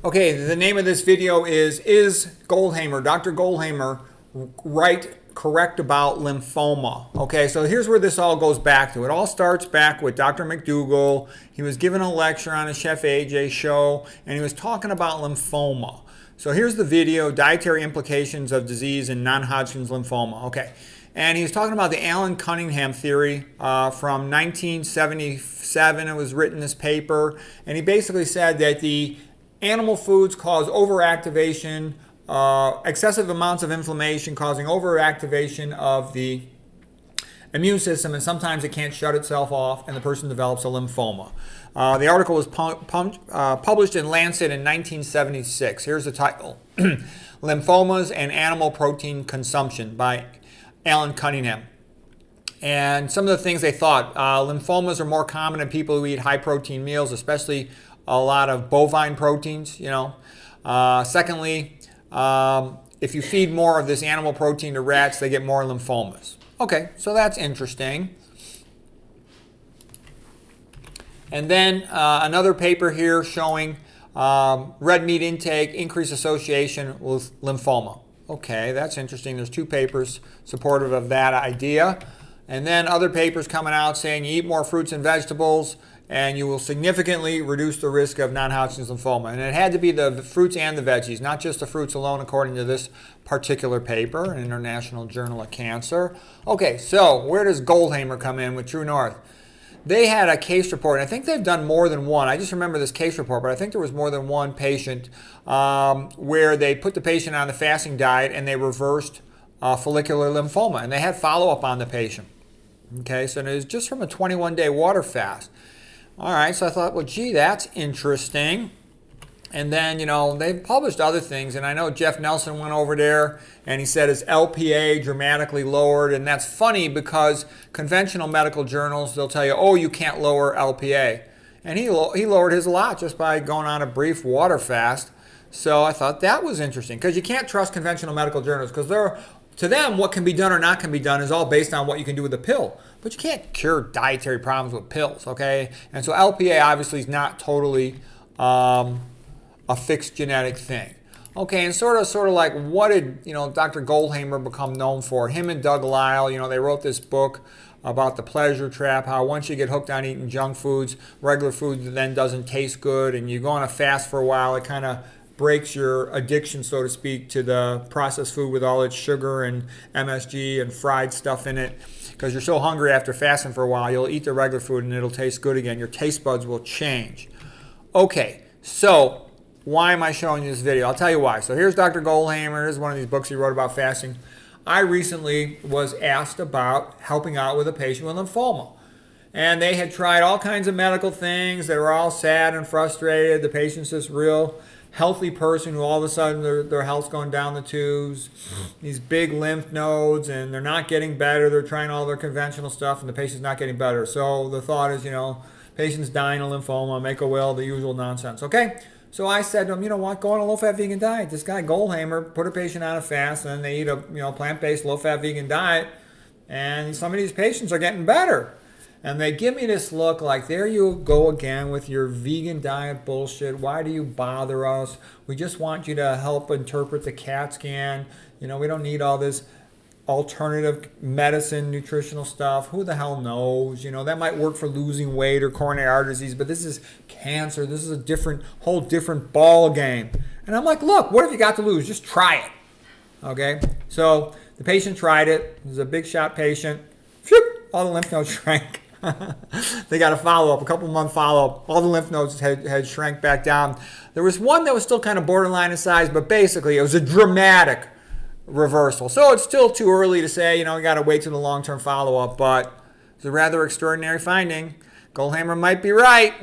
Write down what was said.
Okay, the name of this video is Goldhamer, Dr. Goldhamer, correct about lymphoma? Okay, so here's where this all goes back to. It all starts back with Dr. McDougall. He was giving a lecture on a Chef AJ show, and he was talking about lymphoma. So here's the video, Dietary Implications of Disease in Non-Hodgkin's Lymphoma. Okay, and he was talking about the Alan Cunningham theory from 1977. It was written in this paper, and he basically said that the animal foods cause overactivation, excessive amounts of inflammation causing overactivation of the immune system, and sometimes it can't shut itself off, and the person develops a lymphoma. The article was published in Lancet in 1976. Here's the title: Lymphomas and Animal Protein Consumption by Alan Cunningham. And some of the things they thought, lymphomas are more common in people who eat high protein meals, especially a lot of bovine proteins, Secondly, if you feed more of this animal protein to rats, they get more lymphomas. Okay, so that's interesting. And then another paper here showing red meat intake, increased association with lymphoma. Okay, that's interesting. There's two papers supportive of that idea. And then other papers coming out saying you eat more fruits and vegetables and you will significantly reduce the risk of non-Hodgkin's lymphoma. And it had to be the fruits and the veggies, not just the fruits alone, according to this particular paper, an International Journal of Cancer. Okay, so where does Goldhamer come in with True North? They had a case report, and I think they've done more than one. I just remember this case report, but I think there was more than one patient where they put the patient on the fasting diet and they reversed follicular lymphoma, and they had follow-up on the patient. Okay, so it was just from a 21-day water fast. All right, so I thought, well, gee, that's interesting. And then, they've published other things, and I know Jeff Nelson went over there, and he said his LPA dramatically lowered, and that's funny because conventional medical journals, they'll tell you, oh, you can't lower LPA. And he lowered his a lot just by going on a brief water fast. So I thought that was interesting, because you can't trust conventional medical journals, because to them, what can be done or not can be done is all based on what you can do with a pill. But you can't cure dietary problems with pills, okay? And so LPA obviously is not totally a fixed genetic thing. Okay, and sort of like, what did Dr. Goldhamer become known for? Him and Doug Lisle, they wrote this book about the pleasure trap, how once you get hooked on eating junk foods, regular food then doesn't taste good, and you go on a fast for a while, it kind of breaks your addiction, so to speak, to the processed food with all its sugar and MSG and fried stuff in it. Because you're so hungry after fasting for a while, you'll eat the regular food and it'll taste good again. Your taste buds will change. Okay, so why am I showing you this video? I'll tell you why. So here's Dr. Goldhamer. Here's one of these books he wrote about fasting. I recently was asked about helping out with a patient with lymphoma. And they had tried all kinds of medical things. They were all sad and frustrated. The patient's this real healthy person who all of a sudden their health's going down the tubes, these big lymph nodes, and they're not getting better. They're trying all their conventional stuff, and the patient's not getting better. So the thought is, patient's dying of lymphoma, make a will, the usual nonsense. Okay? So I said to him, you know what, go on a low-fat vegan diet. This guy Goldhamer put a patient on a fast, and then they eat a plant-based low-fat vegan diet, and some of these patients are getting better. And they give me this look like, there you go again with your vegan diet bullshit. Why do you bother us? We just want you to help interpret the CAT scan. We don't need all this alternative medicine, nutritional stuff. Who the hell knows? That might work for losing weight or coronary artery disease, but this is cancer. This is a whole different ball game. And I'm like, look, what have you got to lose? Just try it. Okay? So the patient tried it. It was a big shot patient. Phew, all the lymph nodes shrank. They got a follow-up, a couple-month follow-up. All the lymph nodes had shrank back down. There was one that was still kind of borderline in size, but basically it was a dramatic reversal. So it's still too early to say, you got to wait till the long-term follow-up, but it's a rather extraordinary finding. Goldhamer might be right.